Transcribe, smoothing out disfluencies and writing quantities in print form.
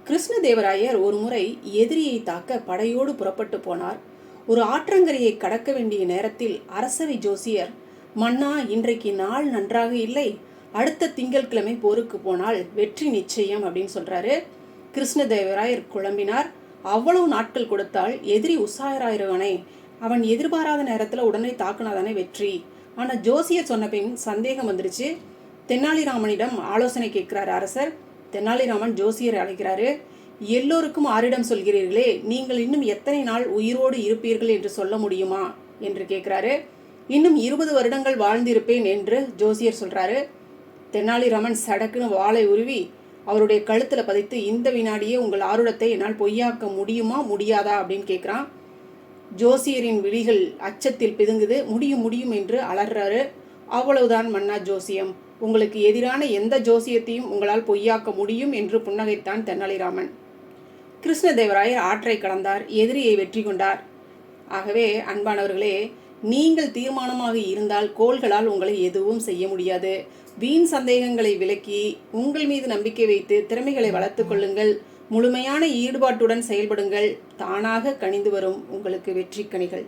கிருஷ்ணதேவராயர் ஒருமுறை எதிரியை தாக்க படையோடு புறப்பட்டு போனார். ஒரு ஆற்றங்கரையை கடக்க வேண்டிய நேரத்தில் அரசவை ஜோசியர், மன்னா, இன்றைக்கு நாள் நன்றாக இல்லை, அடுத்த திங்கட்கிழமை போருக்கு போனால் வெற்றி நிச்சயம் அப்படின்னு சொல்றாரு. கிருஷ்ணதேவராயர் குழம்பினார். அவ்வளவு நாட்கள் கொடுத்தால் எதிரி உஷாராயிருவானே, அவன் எதிர்பாராத நேரத்தில் உடனே தாக்குனாதானே வெற்றி. ஆனால் ஜோசியர் சொன்ன பின் சந்தேகம் வந்துருச்சு. தெனாலிராமனிடம் ஆலோசனை கேட்கிறார் அரசர். தெனாலிராமன் ஜோசியரை அழைக்கிறாரு. எல்லோருக்கும் ஆரிடம் சொல்கிறீர்களே, நீங்கள் இன்னும் எத்தனை நாள் உயிரோடு இருப்பீர்கள் என்று சொல்ல முடியுமா என்று கேட்கிறாரு. இன்னும் 20 வருடங்கள் வாழ்ந்திருப்பேன் என்று ஜோசியர் சொல்றாரு. தெனாலிராமன் சடக்குன்னு வாளை உருவி அவருடைய கழுத்தில் பதித்து, இந்த வினாடியே உங்கள் ஆருடத்தை என்னால் பொய்யாக்க முடியுமா முடியாதா அப்படின்னு கேட்குறான். ஜோசியரின் விழிகள் அச்சத்தில் பிதுங்குது. முடியும் முடியும் என்று அலறாரு. அவ்வளவுதான் மன்னா ஜோசியம், உங்களுக்கு எதிரான எந்த ஜோசியத்தையும் உங்களால் பொய்யாக்க முடியும் என்று புன்னகைத்தான் தெனாலிராமன். கிருஷ்ணதேவராயர் ஆற்றை கடந்தார், எதிரியை வெற்றி கொண்டார். ஆகவே அன்பானவர்களே, நீங்கள் தீர்மானமாக இருந்தால் கோள்களால் உங்களை எதுவும் செய்ய முடியாது. வீண் சந்தேகங்களை விலக்கி உங்கள் மீது நம்பிக்கை வைத்து திறமைகளை வளர்த்து கொள்ளுங்கள். முழுமையான ஈடுபாட்டுடன் செயல்படுங்கள். தானாக கனிந்து வரும் உங்களுக்கு வெற்றி கனிகள்.